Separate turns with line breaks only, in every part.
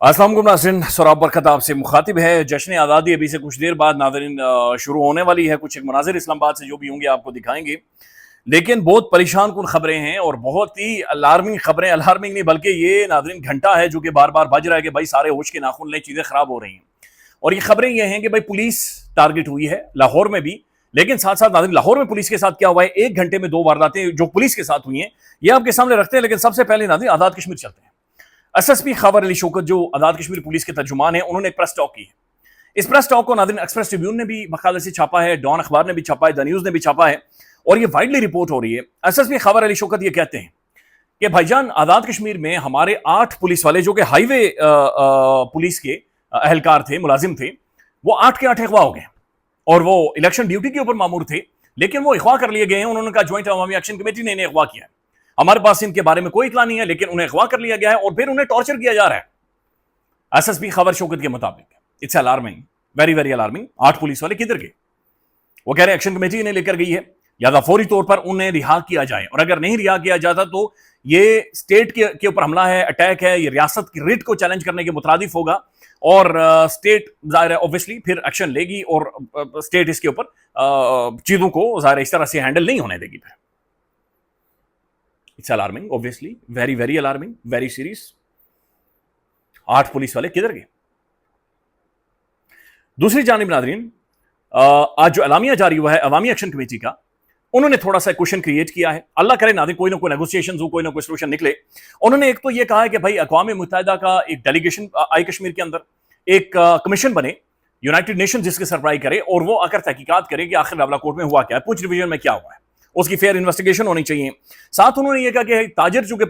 अस्सलाम वालेकुम नाज़रीन, सौरभ बरकत आपसे मुखातिब है। जश्न आज़ादी अभी से कुछ देर बाद नाज़रीन शुरू होने वाली है। कुछ एक मनाज़िर इस्लामाबाद से जो भी होंगे आपको दिखाएंगे, लेकिन बहुत परेशान कुन खबरें हैं और बहुत ही अलार्मिंग खबरें। अलार्मिंग नहीं बल्कि ये नाज़रीन घंटा है जो कि बार बार बज रहा है कि भाई सारे होश के नाखून लें, चीज़ें ख़राब हो रही हैं। और ये खबरें ये हैं कि भाई पुलिस टारगेट हुई है लाहौर में भी, लेकिन साथ साथ नाज़रीन लाहौर में पुलिस के साथ क्या हुआ है, एक घंटे में 2 वारदातें जो पुलिस के साथ हुई हैं ये आपके सामने रखते हैं। लेकिन सबसे पहले नाज़रीन आज़ाद कश्मीर चलते हैं। एसएसपी खबर अली शौकत जो आज़ाद कश्मीर पुलिस के तर्जुमान है, उन्होंने एक प्रेस टॉक की है। इस प्रेस टॉक को नाज़रीन एक्सप्रेस ट्रिब्यून ने भी बाकायदा से छापा है, डॉन अखबार ने भी छापा है, द न्यूज़ ने भी छापा है और ये वाइडली रिपोर्ट हो रही है। एसएसपी खबर अली शौकत ये कहते हैं कि भाईजान आज़ाद कश्मीर में हमारे 8 पुलिस वाले जो कि हाईवे पुलिस के अहलकार थे, मुलाजिम थे, वो 8 के 8 अगवा हो गए और वो इलेक्शन ड्यूटी के ऊपर मामूर थे, लेकिन वो अगवा कर लिए गए हैं। उन्होंने कहा ज्वाइंट अवामी एक्शन कमेटी ने इन्हें अगवा किया है, हमारे पास इनके बारे में कोई इतला नहीं है, लेकिन उन्हें अगवा कर लिया गया है और फिर उन्हें टॉर्चर किया जा रहा है। एसएसपी खबर शौकत के मुताबिक it's alarming, very very alarming. 8 police वाले किधर गए? वो कह रहे हैं एक्शन कमेटी इन्हें लेकर गई है, या तो फौरी तौर पर उन्हें रिहा किया जाए, और अगर नहीं रिहा किया जाता तो ये स्टेट के ऊपर हमला है, अटैक है, ये रियासत की रिट को चैलेंज करने के मुतरादिफ होगा और स्टेट जाहिर है ऑब्वियसली फिर एक्शन लेगी और स्टेट इसके ऊपर चीजों को जाहिर इस तरह से हैंडल नहीं होने देगी। It's alarming, obviously very very alarming, very serious. 8 police वाले किधर गए? दूसरी जानिब नाज़रीन, आज जो एलामिया जारी हुआ है अवामी एक्शन कमेटी का, उन्होंने थोड़ा सा क्वेश्चन क्रिएट किया है। अल्लाह करे नाज़रीन कोई ना कोई नेगोशिएशंस हो, कोई ना कोई सोल्यूशन निकले। उन्होंने एक तो ये कहा है कि भाई अक़वाम मुत्तहिदा का एक डेलीगेशन आए कश्मीर के अंदर, एक कमीशन बने यूनाइटेड नेशन जिसके सरबराही करे और वो आकर तहकीकात करे कि आखिर रावलाकोट में हुआ क्या है, पूंछ डिवीजन में क्या हुआ है, उसकी फेयर इन्वेस्टिगेशन होनी चाहिए। साथ उन्होंने ये कहा कि ताजिर चूंकि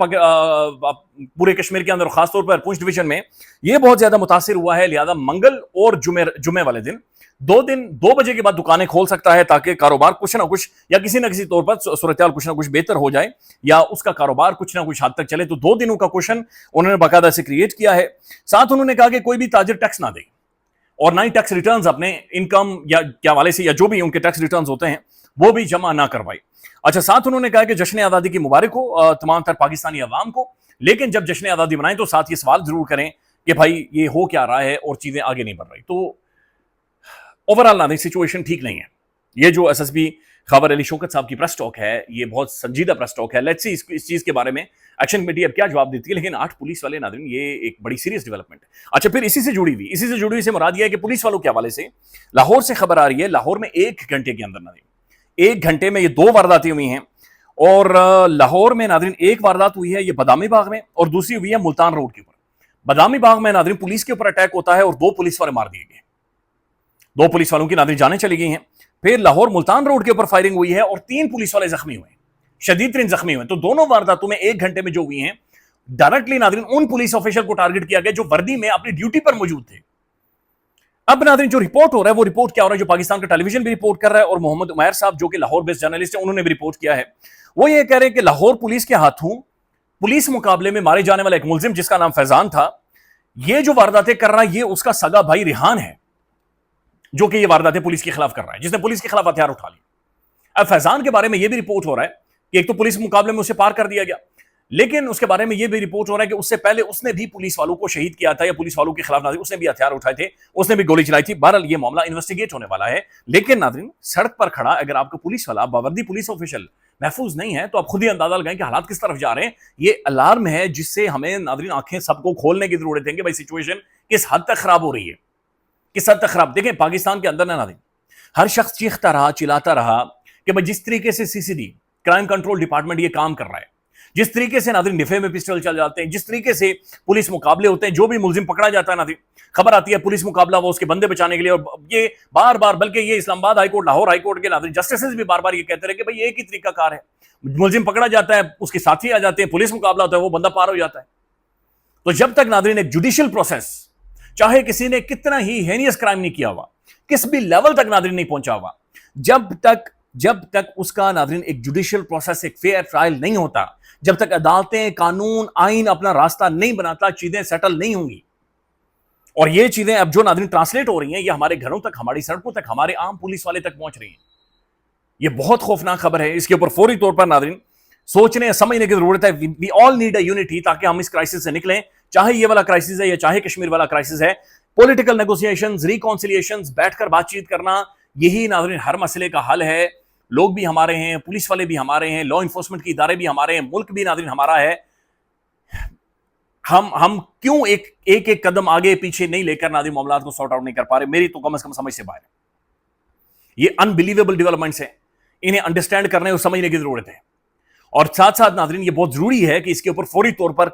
पूरे कश्मीर के अंदर खासतौर पर पूंछ डिवीजन में ये बहुत ज्यादा मुतासिर हुआ है, लिहाजा मंगल और जुमे वाले दिन 2 बजे के बाद दुकानें खोल सकता है ताकि कारोबार कुछ ना कुछ या किसी ना किसी तौर पर सूरत कुछ ना कुछ बेहतर हो जाए या उसका कारोबार कुछ ना कुछ हद तक चले। तो 2 दिनों का क्वेश्चन उन्होंने बाकायदा से क्रिएट किया है। साथ उन्होंने कहा कि कोई भी ताजिर टैक्स ना दे और ना ही टैक्स रिटर्न्स अपने इनकम या क्या वाले से या जो भी उनके टैक्स रिटर्न्स होते हैं वो भी जमा ना करवाए। अच्छा, साथ उन्होंने कहा कि जश्न आज़ादी की मुबारक हो तमाम तर पाकिस्तानी अवाम को, लेकिन जब जश्न आज़ादी बनाएं तो साथ ये सवाल जरूर करें कि भाई ये हो क्या रहा है और चीजें आगे नहीं बढ़ रही। तो ओवरऑल ना सिचुएशन ठीक नहीं है। ये जो एसएसपी खबर अली शौकत साहब की प्रेस टॉक है, ये बहुत संजीदा प्रेस टॉक है। लेट्स सी इस चीज के बारे में एक्शन कमेटी अब क्या जवाब देती है। लेकिन 8 पुलिस वाले नाज़रीन, ये एक बड़ी सीरियस डेवलपमेंट है। अच्छा, फिर इसी से जुड़ी हुई से मुराद ये है कि पुलिस वालों के हवाले से लाहौर से खबर आ रही है, लाहौर में 1 घंटे के अंदर नाज़रीन 1 घंटे में ये 2 वारदातें हुई हैं। और लाहौर में नाज़रीन एक वारदात हुई है ये बदामी बाग में और दूसरी हुई है मुल्तान रोड के ऊपर। बदामी बाग में नाज़रीन पुलिस के ऊपर अटैक होता है और 2 पुलिस वाले मार दिए गए, 2 पुलिस वालों की नाज़रीन जानें चली गई हैं। फिर लाहौर मुल्तान रोड के ऊपर फायरिंग हुई है और 3 पुलिस वाले जख्मी हुए, शदीद तरीन जख्मी हुए। तो दोनों वारदातों में 1 घंटे में जो हुई हैं, डायरेक्टली नाज़रीन उन पुलिस ऑफिसर को टारगेट किया गया जो वर्दी में अपनी ड्यूटी पर मौजूद थे। अब नाज़रीन जो रिपोर्ट हो रहा है वो रिपोर्ट क्या हो रहा है, जो पाकिस्तान का टेलीविजन भी रिपोर्ट कर रहा है और मोहम्मद उमैर साहब जो कि लाहौर बेस्ड जर्नलिस्ट है उन्होंने भी रिपोर्ट किया है। वो ये कह रहे हैं कि लाहौर पुलिस के हाथों पुलिस मुकाबले में मारे जाने वाला एक मुलजिम जिसका नाम फैजान था, ये जो वारदातें कर रहा है ये उसका सगा भाई रिहान है जो कि ये वारदातें पुलिस के खिलाफ कर रहा है, जिसने पुलिस के खिलाफ हथियार उठा लिया। अब फैजान के बारे में यह भी रिपोर्ट हो रहा है कि एक तो पुलिस मुकाबले में उसे पार कर दिया गया, लेकिन उसके बारे में यह भी रिपोर्ट हो रहा है कि उससे पहले उसने भी पुलिस वालों को शहीद किया था या पुलिस वालों के खिलाफ नाज़रीन उसने भी हथियार उठाए थे, उसने भी गोली चलाई थी। बहरहाल ये मामला इन्वेस्टिगेट होने वाला है। लेकिन नाज़रीन सड़क पर खड़ा अगर आपका पुलिस वाला बावर्दी पुलिस ऑफिशियल महफूज नहीं है तो आप खुद ही अंदाजा लगाएं कि हालात किस तरफ जा रहे हैं। ये अलार्म है जिससे हमें नाज़रीन आंखें सबको खोलने की जरूरत है कि भाई सिचुएशन किस हद तक खराब हो रही है, किस हद तक खराब। देखें पाकिस्तान के अंदर नाज़रीन हर शख्स चीखता रहा, चिल्लाता रहा कि भाई जिस तरीके से सीसीडी क्राइम कंट्रोल डिपार्टमेंट ये काम कर रहा है, जिस तरीके से नाज़रीन डिफे में पिस्टल चल जाते हैं, जिस तरीके से पुलिस मुकाबले होते हैं, जो भी मुलजिम पकड़ा जाता है नाज़रीन खबर आती है पुलिस मुकाबला वो उसके बंदे बचाने के लिए, और ये बार बार बल्कि ये इस्लामाबाद हाईकोर्ट लाहौर हाईकोर्ट के नाज़रीन जस्टिस भी बार बार ये कहते रहे कि भाई एक ही तरीका कार है, मुलजिम पकड़ा जाता है उसके साथी आ जाते हैं, पुलिस मुकाबला होता है वो बंदा पार हो जाता है। तो जब तक नाज़रीन एक जुडिशियल प्रोसेस, चाहे किसी ने कितना ही हेनियस क्राइम नहीं किया हुआ, किस भी लेवल तक नाज़रीन नहीं पहुंचा हुआ, जब तक उसका नाज़रीन एक जुडिशियल प्रोसेस, एक फेयर ट्रायल नहीं होता, जब तक अदालतें, कानून, आइन अपना रास्ता नहीं बनाता, चीजें सेटल नहीं होंगी। और ये चीजें अब जो नाज़रीन ट्रांसलेट हो रही हैं ये हमारे घरों तक, हमारी सड़कों तक, हमारे आम पुलिस वाले तक पहुंच रही हैं। ये बहुत खौफनाक खबर है। इसके ऊपर फौरी तौर पर नाज़रीन सोचने समझने की जरूरत है। We all need a unity ताकि हम इस क्राइसिस से निकलें। چاہے یہ والا کرائسس ہے یا چاہے کشمیر والا کرائسس ہے، پولیٹیکل نیگوسیشنز، ریکانسیلیشنز، بیٹھ کر بات چیت کرنا، یہی ناظرین ہر مسئلے کا حل ہے. لوگ بھی ہمارے ہیں، پولیس والے بھی ہمارے ہیں، لا انفورسمنٹ کے ادارے بھی ہمارے ہیں، ملک بھی ناظرین ہمارا ہے. ہم کیوں ایک قدم آگے پیچھے نہیں لے کر ناظرین معاملات کو سارٹ آؤٹ نہیں کر پا رہے؟ میری تو کم از کم سمجھ سے باہر ہے. یہ انبلیویبل ڈیولپمنٹس ہیں، انہیں انڈرسٹینڈ کرنے اور سمجھنے کی ضرورت ہے. اور ساتھ ساتھ ناظرین یہ بہت ضروری ہے کہ اس کے اوپر فوری طور پر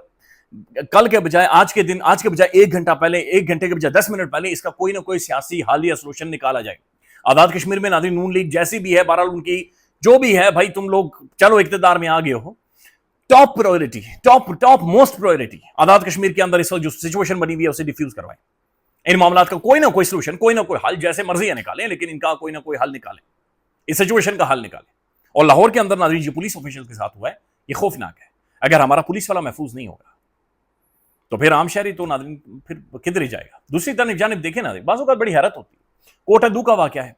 کل کے بجائے آج کے بجائے 1 گھنٹہ پہلے، 1 گھنٹے کے بجائے 10 منٹ پہلے اس کا کوئی نہ کوئی سیاسی حل یا سولوشن نکالا جائے. آزاد کشمیر میں ناظرین نون لیگ جیسی بھی ہے، بہرحال ان کی جو بھی ہے، بھائی تم لوگ چلو اقتدار میں آگے ہو، top priority, top most priority Azad Kashmir کے اندر اس وقت جو سچویشن بنی ہوئی ہے اسے ڈیفیوز کروائیں. ان معاملات کا کوئی نہ کوئی سولوشن، کوئی نہ کوئی حل، جیسے مرضی ہے نکالیں، لیکن ان کا کوئی نہ کوئی حل نکالیں، اس سچویشن کا حل نکالیں. اور لاہور کے اندر ناظرین جو پولیس آفیشل کے ساتھ ہوا ہے یہ خوفناک ہے. اگر ہمارا پولیس والا محفوظ نہیں ہوگا تو پھر عام شہری تو ناظرین پھر کدھر ہی جائے گا. دوسری جانب دیکھیں ناظرین، بعض اوقات بڑی حیرت ہوتی ہے. کوٹا دو کا واقعہ ہے،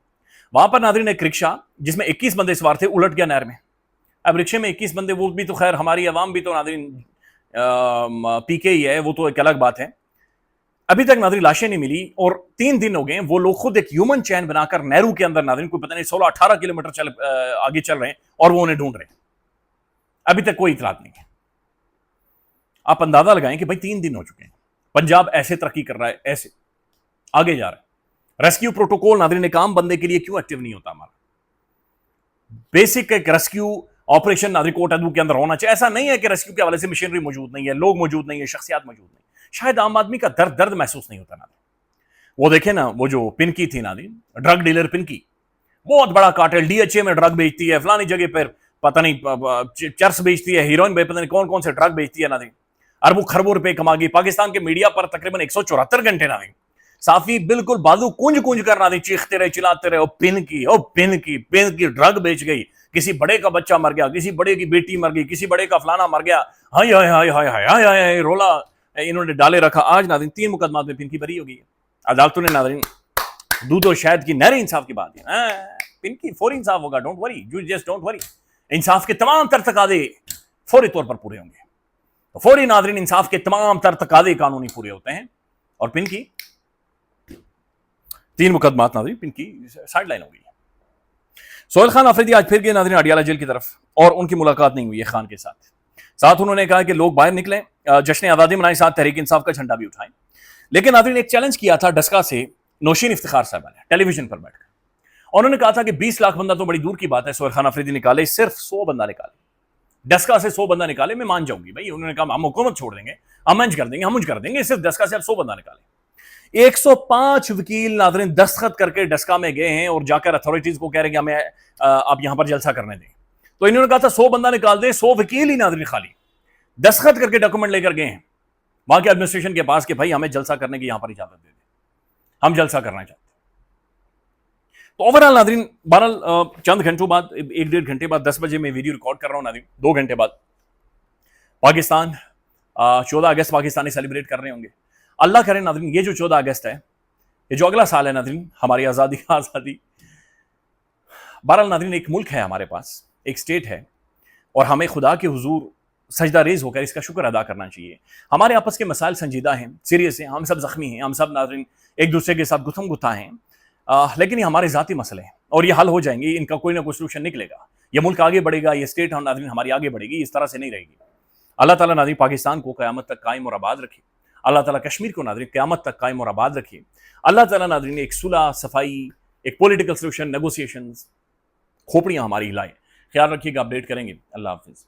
وہاں پر ناظرین ایک رکشہ جس میں 21 بندے سوار تھے الٹ گیا نہر میں. اب رکشے میں 21 بندے، وہ بھی تو خیر ہماری عوام بھی تو ناظرین پی کے ہی ہے، وہ تو ایک الگ بات ہے. ابھی تک ناظرین لاشیں نہیں ملی اور 3 دن ہو گئے. وہ لوگ خود ایک ہیومن چین بنا کر نہرو کے اندر ناظرین کوئی پتہ نہیں 16-18 کلومیٹر آگے چل رہے ہیں اور وہ انہیں ڈھونڈ رہے ہیں. ابھی تک کوئی اطلاع نہیں ہے. آپ اندازہ لگائیں کہ بھائی 3 دن ہو چکے ہیں، پنجاب ایسے ترقی کر رہا ہے، ایسے آگے جا رہا ہے. ریسکیو پروٹوکول ناظرین ایک عام بندے کے لیے کیوں ایکٹیو نہیں ہوتا؟ ہمارا بیسک ایک ریسکیو آپریشن ناظرین کوٹا دو کے اندر ہونا چاہیے. ایسا نہیں ہے کہ ریسکیو کے حوالے سے مشینری موجود نہیں ہے، لوگ موجود نہیں ہے، شخصیات موجود نہیں. شاید عام آدمی کا درد محسوس نہیں ہوتا ناظرین. وہ دیکھیں نا، وہ جو پنکی تھی ناظرین، ڈرگ ڈیلر پنکی، بہت بڑا کارٹل، ڈی ایچ اے میں ڈرگ بیچتی ہے، فلانی جگہ پر پتہ نہیں چرس بیچتی ہے، ہیروئن پتہ نہیں کون سے ڈرگ بیچتی ہے ناظرین. اربوں خربوں روپے کما گئی. پاکستان کے میڈیا پر تقریباً 174 گھنٹے ناظرین صافی بالکل بازو کنج کر ناظرین چیختے رہے، چلاتے رہے، پن کی ڈرگ بیچ گئی، کسی بڑے کا بچہ مر گیا، کسی بڑے کی بیٹی مر گئی، کسی بڑے کا فلانا مر گیا، ہائے ہائے ہائے ہائے ہائے ہائے رولا انہوں نے ڈالے رکھا. آج ناظرین 3 مقدمات میں پنکی بری ہو گئی ہے. عدالتوں نے ناظرین دودھ و شہد کی نہر انصاف کی بات ہے. پنکی فوری انصاف ہوگا، don't worry, you just don't worry. انصاف کے تمام تر تقاضے فوری طور پر پورے ہوں گے. تو فوری ناظرین انصاف کے تمام تر تقاضے قانونی پورے ہوتے ہیں. اور پنکی 3 مقدمات ناظرین پنکی سائڈ لائن ہو گئی. سہیل خان آفریدی آج پھر گئے ناظرین اڈیالہ جیل کی طرف اور ان کی ملاقات نہیں ہوئی ہے خان کے ساتھ انہوں نے کہا کہ لوگ باہر نکلیں، جشن آزادی منائیں، ساتھ تحریک انصاف کا جھنڈا بھی اٹھائیں. لیکن ناظرین ایک چیلنج کیا تھا ڈسکا سے نوشین افتخار صاحبہ نے ٹیلی ویژن پر بیٹھ کر. انہوں نے کہا تھا کہ 20 لاکھ بندہ تو بڑی دور کی بات ہے سہیل خان آفریدی نکالے، صرف 100 بندہ نکالے، ڈسکا سے 100 بندہ نکالے، میں مان جاؤں گی بھائی. انہوں نے کہا ہم حکومت چھوڑ دیں گے، ہم منج کر دیں گے، صرف ڈسکا سے 100 بندہ نکالے. 105 وکیل ناظرین دستخط کر کے ڈسکا میں گئے ہیں اور جا کر اتھارٹیز کو کہہ رہے ہیں کہ ہمیں آپ یہاں پر جلسہ کرنے دیں. تو انہوں نے کہا تھا 100 بندہ نکال دیں، 100 وکیل ہی ناظرین خالی دستخط کر کے ڈاکومنٹ لے کر گئے ہیں وہاں کے ایڈمنسٹریشن کے پاس کہ بھائی ہمیں جلسہ کرنے کی یہاں پر اجازت دے دیں، ہم جلسہ کرنا چاہتے ہیں. تو اوورال ناظرین بہرحال چند گھنٹوں بعد، 1-1.5 گھنٹے بعد، 10 بجے میں ویڈیو ریکارڈ کر رہا ہوں ناظرین، 2 گھنٹے بعد پاکستان 14 اگست پاکستانی سیلیبریٹ کر رہے ہوں گے. اللہ کرے ناظرین یہ جو 14 اگست ہے، یہ جو اگلا سال ہے ناظرین ہماری آزادی کا آزادی. بہرحال ناظرین ایک ملک ہے ہمارے پاس، ایک اسٹیٹ ہے، اور ہمیں خدا کے حضور سجدہ ریز ہو کر اس کا شکر ادا کرنا چاہیے. ہمارے آپس کے مسائل سنجیدہ ہیں، سیریس ہیں، ہم سب زخمی ہیں، ہم سب ناظرین ایک دوسرے کے ساتھ گتھم گتھا ہیں، لیکن یہ ہمارے ذاتی مسئلے ہیں اور یہ حل ہو جائیں گے. ان کا کوئی نہ کوئی سولوشن نکلے گا. یہ ملک آگے بڑھے گا، یہ اسٹیٹ ناظرین ہماری آگے بڑھے گی، اس طرح سے نہیں رہے گی. اللہ تعالیٰ ناظرین پاکستان کو قیامت تک قائم اور آباد رکھے. اللہ تعالیٰ کشمیر کو ناظرین قیامت تک قائم اور آباد رکھے. اللہ تعالیٰ ناظرین ایک صلح، صفائی، ایک پولیٹیکل سولوشن، نیگوسیشنز، کھوپڑیاں ہماری ہلائے. خیال رکھیے گا، اپڈیٹ کریں گے. اللہ حافظ.